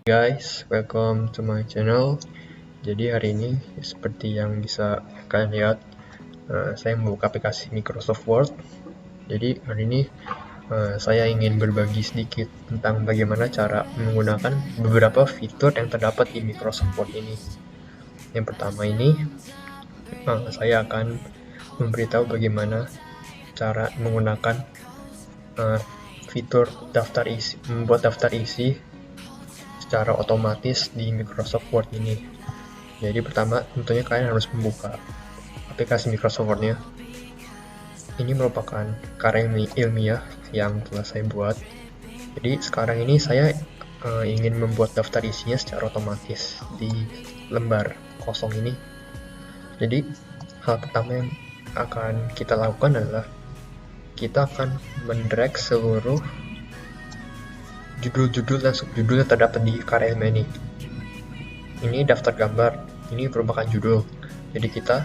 Guys, welcome to my channel. Jadi hari ini seperti yang bisa kalian lihat, saya membuka aplikasi Microsoft Word. Jadi hari ini saya ingin berbagi sedikit tentang bagaimana cara menggunakan beberapa fitur yang terdapat di Microsoft Word ini. Yang pertama ini, saya akan memberitahu bagaimana cara menggunakan fitur membuat daftar isi secara otomatis di Microsoft Word ini. Jadi pertama tentunya kalian harus membuka aplikasi Microsoft Word-nya. Ini merupakan karya ilmiah yang telah saya buat. Jadi sekarang ini saya ingin membuat daftar isinya secara otomatis di lembar kosong ini. Jadi hal pertama yang akan kita lakukan adalah kita akan mendrag seluruh judul-judul dan subjudul yang terdapat di karya ilmiah ini. Ini daftar gambar, ini merupakan judul. Jadi kita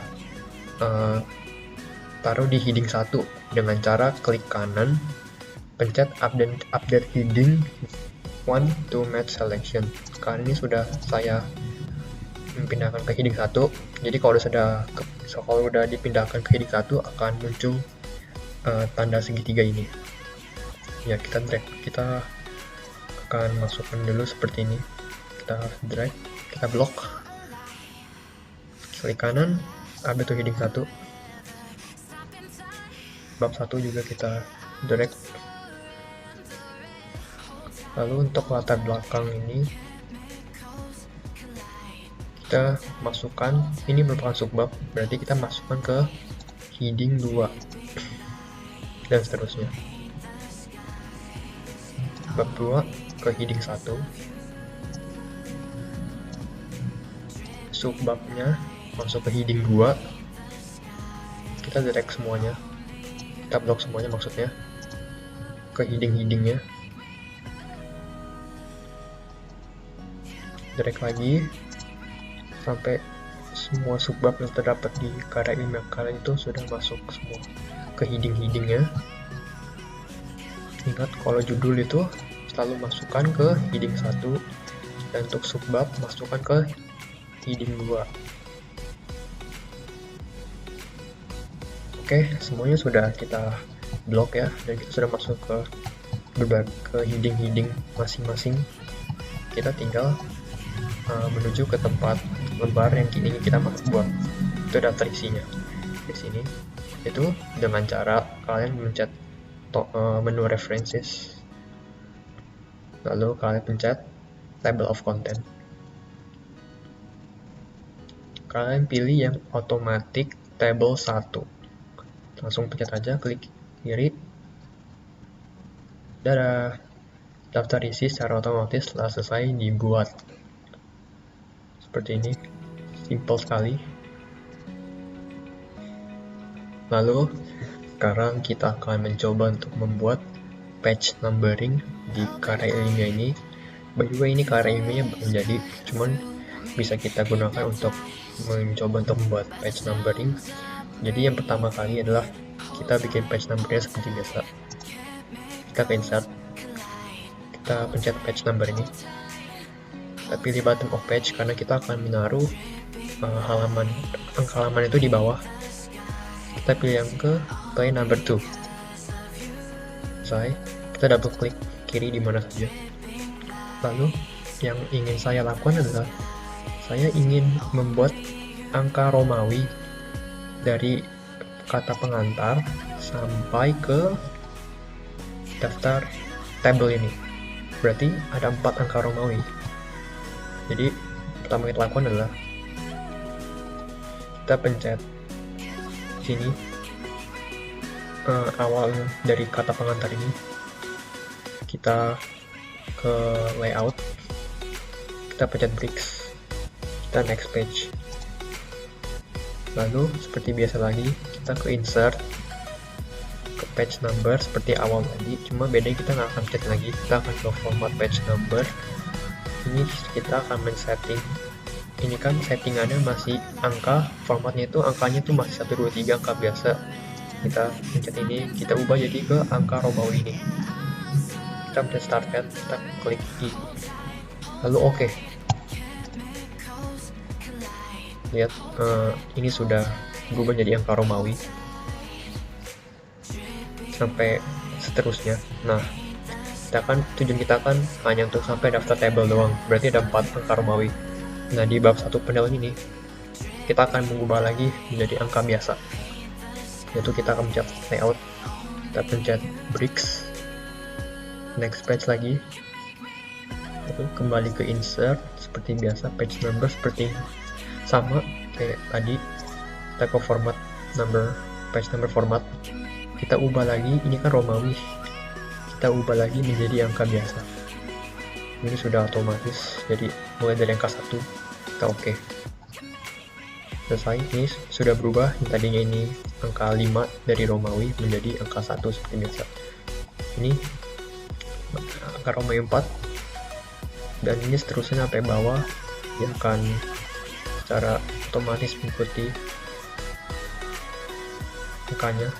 taruh di heading 1 dengan cara klik kanan, pencet update heading 1 to match selection. Sekarang ini sudah saya mempindahkan ke heading 1. Jadi kalau sudah dipindahkan ke heading 1 akan muncul tanda segitiga ini. Ya, kita akan masukkan dulu seperti ini. Kita drag, kita blok, klik kanan, update to heading 1. Bab 1 juga kita drag. Lalu untuk latar belakang ini kita masukkan, ini merupakan subbab, berarti kita masukkan ke heading 2 dan seterusnya. Bab 2 ke heading 1, subbabnya masuk ke heading 2, kita drag semuanya, kita blok semuanya maksudnya ke heading-headingnya, drag lagi sampai semua subbab yang terdapat di karya ilmiah kalian itu sudah masuk semua ke heading-headingnya. Ingat kalau judul itu selalu masukkan ke heading 1 dan untuk subbab masukkan ke heading 2. Oke, semuanya sudah kita blok ya, dan kita sudah masuk ke heading-heading masing-masing. Kita tinggal menuju ke tempat lembar yang ingin kita buat, itu daftar isinya di sini. Itu dengan cara kalian mencet menu references, lalu kalian pencet table of content. Kalian pilih yang automatic table 1. Langsung pencet aja, klik kiri. Dadah, daftar isi secara otomatis telah selesai dibuat. Seperti ini, simple sekali. Lalu sekarang kita akan mencoba untuk membuat page numbering di karya ilmiah ini. By the way, ini karya ilmiahnya belum jadi, cuman bisa kita gunakan untuk mencoba untuk membuat page numbering. Jadi yang pertama kali adalah kita bikin page numbernya seperti biasa. Kita ke insert, kita pencet page number ini, kita pilih bottom of page karena kita akan menaruh angka halaman itu di bawah. Kita pilih yang ke play number 2. Kita double klik kiri di mana saja. Lalu yang ingin saya lakukan adalah saya ingin membuat angka Romawi dari kata pengantar sampai ke daftar table ini. Berarti ada 4 angka Romawi. Jadi pertama kita lakukan adalah kita pencet sini awal dari kata pengantar ini, kita ke layout, kita pencet bricks, kita next page. Lalu seperti biasa lagi kita ke insert, ke page number seperti awal tadi, cuma bedanya kita nggak akan pencet lagi, kita akan ke format page number. Ini kita akan men-setting, ini kan settingannya masih angka, formatnya itu angkanya tuh masih 1, 2, 3 angka biasa. Kita pencet ini, kita ubah jadi ke angka Romawi ini. Kita pencet start page, kita klik I. lalu oke. Lihat, ini sudah berubah jadi angka Romawi sampai seterusnya. Nah, tujuan kita kan hanya untuk sampai daftar table doang, berarti ada 4 angka Romawi. Nah, di bab 1 pendapat ini kita akan mengubah lagi menjadi angka biasa, yaitu kita akan pencet layout, kita pencet bricks, next page lagi, lalu kembali ke insert seperti biasa, page number seperti sama kayak tadi, kita ke format number, page number format, kita ubah lagi, ini kan Romawi, kita ubah lagi menjadi angka biasa. Ini sudah otomatis, jadi mulai dari angka 1 kita oke. Selesai, ini sudah berubah, yang tadinya ini angka 5 dari Romawi menjadi angka 1 seperti biasa. Ini angka Romawi 4, dan ini seterusnya sampai bawah, dia akan secara otomatis mengikuti angkanya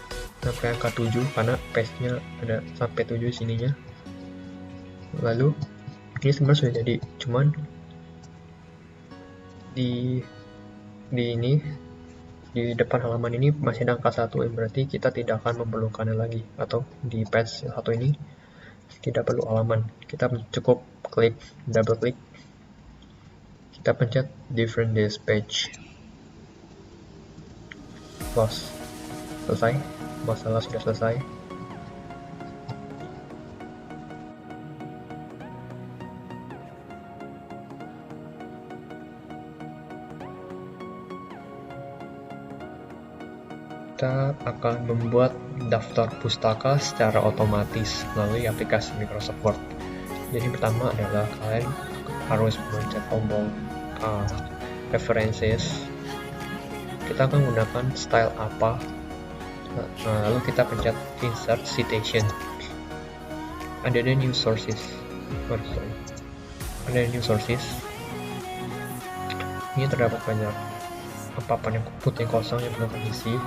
sampai angka 7 karena paste-nya ada sampai 7 sininya. Lalu ini sebenarnya sudah jadi, cuman di depan halaman ini masih ada angka 1, yang berarti kita tidak akan memerlukannya lagi, atau di page 1 ini tidak perlu halaman, kita cukup klik, double klik, kita pencet different this page, close, selesai, masalah sudah selesai. Kita akan membuat daftar pustaka secara otomatis melalui aplikasi Microsoft Word. Jadi pertama adalah kalian harus mencet tombol references. Kita akan menggunakan style apa, lalu kita pencet insert citation. Ada new sources. Ada new sources. Ini terdapat banyak papan yang putih kosong yang perlu diisi.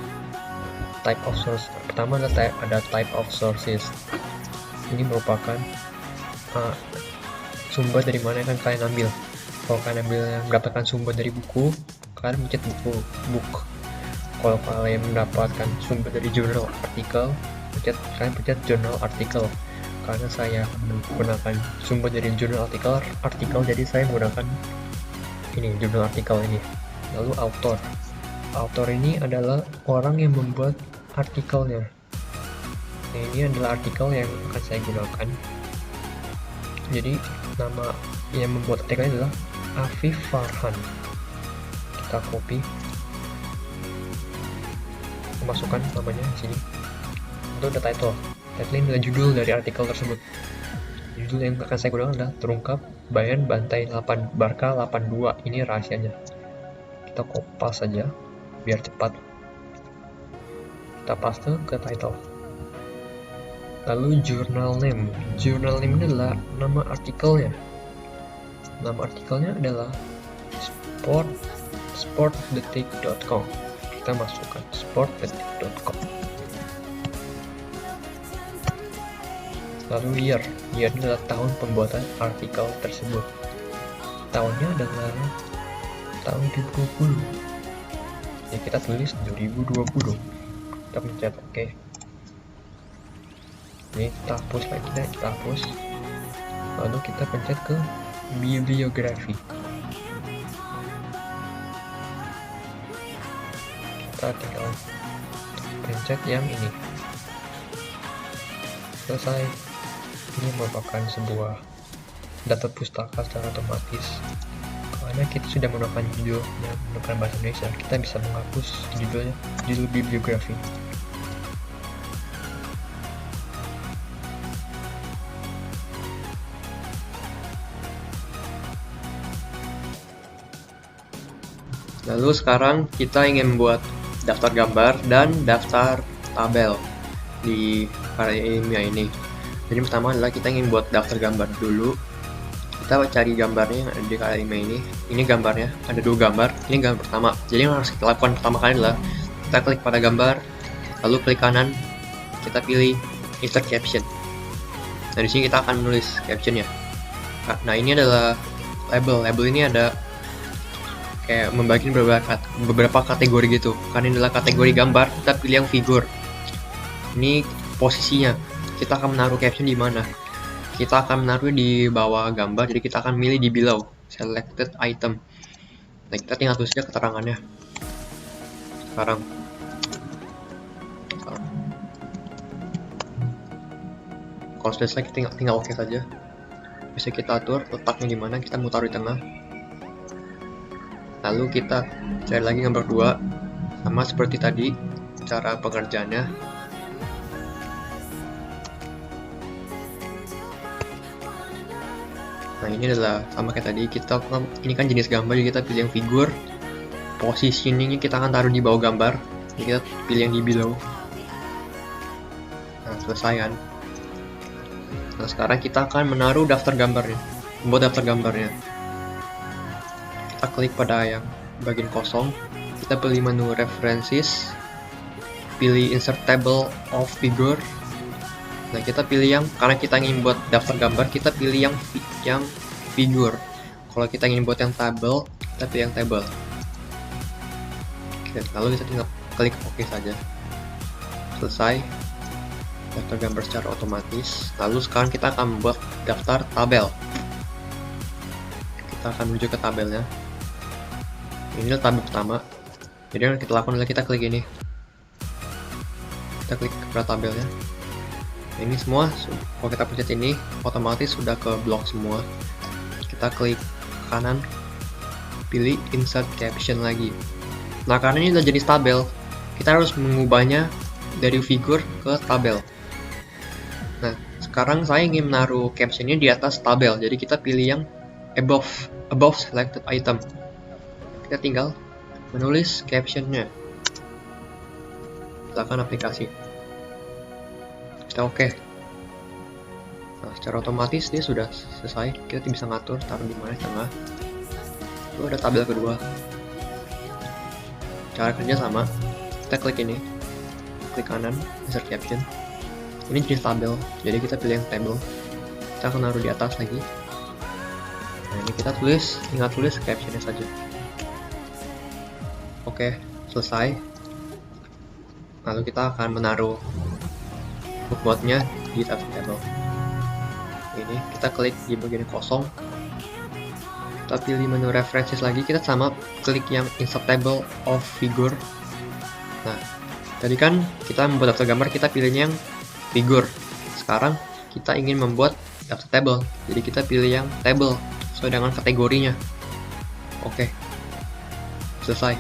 Type of source, pertama ada type of sources. Ini merupakan sumber dari mana yang akan kalian ambil. Kalau kalian mendapatkan sumber dari buku, kalian mencet book. Kalau kalian mendapatkan sumber dari jurnal artikel, kalian pencet journal article. Karena saya menggunakan sumber dari jurnal artikel, jadi saya menggunakan ini jurnal artikel ini. Lalu author ini adalah orang yang membuat artikelnya. Nah, ini adalah artikel yang akan saya gunakan. Jadi nama yang membuat artikelnya adalah Afif Farhan. Kita copy, masukkan namanya di sini. Itu ada title. Title ini adalah judul dari artikel tersebut. Judul yang akan saya gunakan adalah terungkap Bayan Bantai Barca 82. Ini rahasianya. Kita copy saja biar cepat. Kita paste ke title. Lalu journal name. Journal name ini adalah nama artikelnya. Nama artikelnya adalah sportdetik.com. Kita masukkan sportdetik.com. Lalu year ini adalah tahun pembuatan artikel tersebut. Tahunnya adalah tahun 2020. Ya, kita tulis 2020. Kita pencet OK. Ini kita hapus lagi, kita hapus. Lalu kita pencet ke bibliografi. Kita tinggal pencet yang ini. Selesai. Ini merupakan sebuah daftar pustaka secara otomatis. Karena kita sudah menggunakan judulnya menggunakan bahasa Indonesia, kita bisa menghapus judul bibliografi. Lalu sekarang kita ingin membuat daftar gambar dan daftar tabel di karya ilmiah ini. Jadi pertama adalah kita ingin buat daftar gambar dulu. Kita cari gambarnya yang ada di karya ilmiah ini. Ini gambarnya, ada 2 gambar. Ini gambar pertama. Jadi yang harus kita lakukan pertama kali adalah kita klik pada gambar, lalu klik kanan, kita pilih insert caption. Nah di sini kita akan menulis captionnya. Nah ini adalah label ini ada kayak membagi beberapa kategori gitu. Karena ini adalah kategori gambar, kita pilih yang figur. Ini posisinya, kita akan menaruh caption di mana. Kita akan menaruh di bawah gambar, jadi kita akan milih di below selected item. Nah, kita tinggal tulis aja keterangannya. Sekarang kalau sudah selesai, kita tinggal oke saja. Bisa kita atur letaknya di mana, kita mau taruh di tengah. Lalu kita cari lagi gambar 2, sama seperti tadi cara pengerjaannya. Nah, ini adalah sama kayak tadi, ini kan jenis gambar, jadi kita pilih yang figur. Positioningnya kita akan taruh di bawah gambar, jadi kita pilih yang di below. Nah, selesai kan. Nah, sekarang kita akan menaruh daftar gambarnya, membuat daftar gambarnya. Kita klik pada yang bagian kosong, kita pilih menu references, pilih insert table of figure. Nah, kita pilih yang, karena kita ingin buat daftar gambar, kita pilih yang figure. Kalau kita ingin buat yang table, kita pilih yang table. Oke, lalu kita tinggal klik OK saja. Selesai daftar gambar secara otomatis. Lalu sekarang kita akan membuat daftar tabel. Kita akan menuju ke tabelnya. Ini adalah tabel pertama. Jadi yang kita lakukan adalah kita klik ini. Kita klik ke tabelnya. Ini semua, kalau kita pencet ini, otomatis sudah ke blok semua. Kita klik kanan, pilih insert caption lagi. Nah, karena ini adalah jenis tabel, kita harus mengubahnya dari figur ke tabel. Nah, sekarang saya ingin menaruh captionnya di atas tabel, jadi kita pilih yang above selected item. Kita tinggal menulis captionnya. Silakan aplikasi. Kita oke. Nah, secara otomatis dia sudah selesai. Kita bisa ngatur taruh di mana di tengah. Itu ada tabel kedua. Cara kerja sama. Kita klik ini, klik kanan, insert caption. Ini jenis tabel, jadi kita pilih yang table. Kita akan naruh di atas lagi. Nah, ini kita tinggal tulis captionnya saja. Oke, selesai. Lalu kita akan menaruh bookmarknya di atas table. Ini kita klik di bagian kosong. Kita pilih menu references lagi. Kita sama klik yang insert table of figure. Nah, tadi kan kita membuat daftar gambar, kita pilihnya yang figur. Sekarang kita ingin membuat daftar table, jadi kita pilih yang table sesuai dengan kategorinya. Oke, selesai.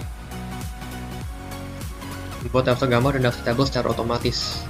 Membuat daftar gambar dan daftar table secara otomatis.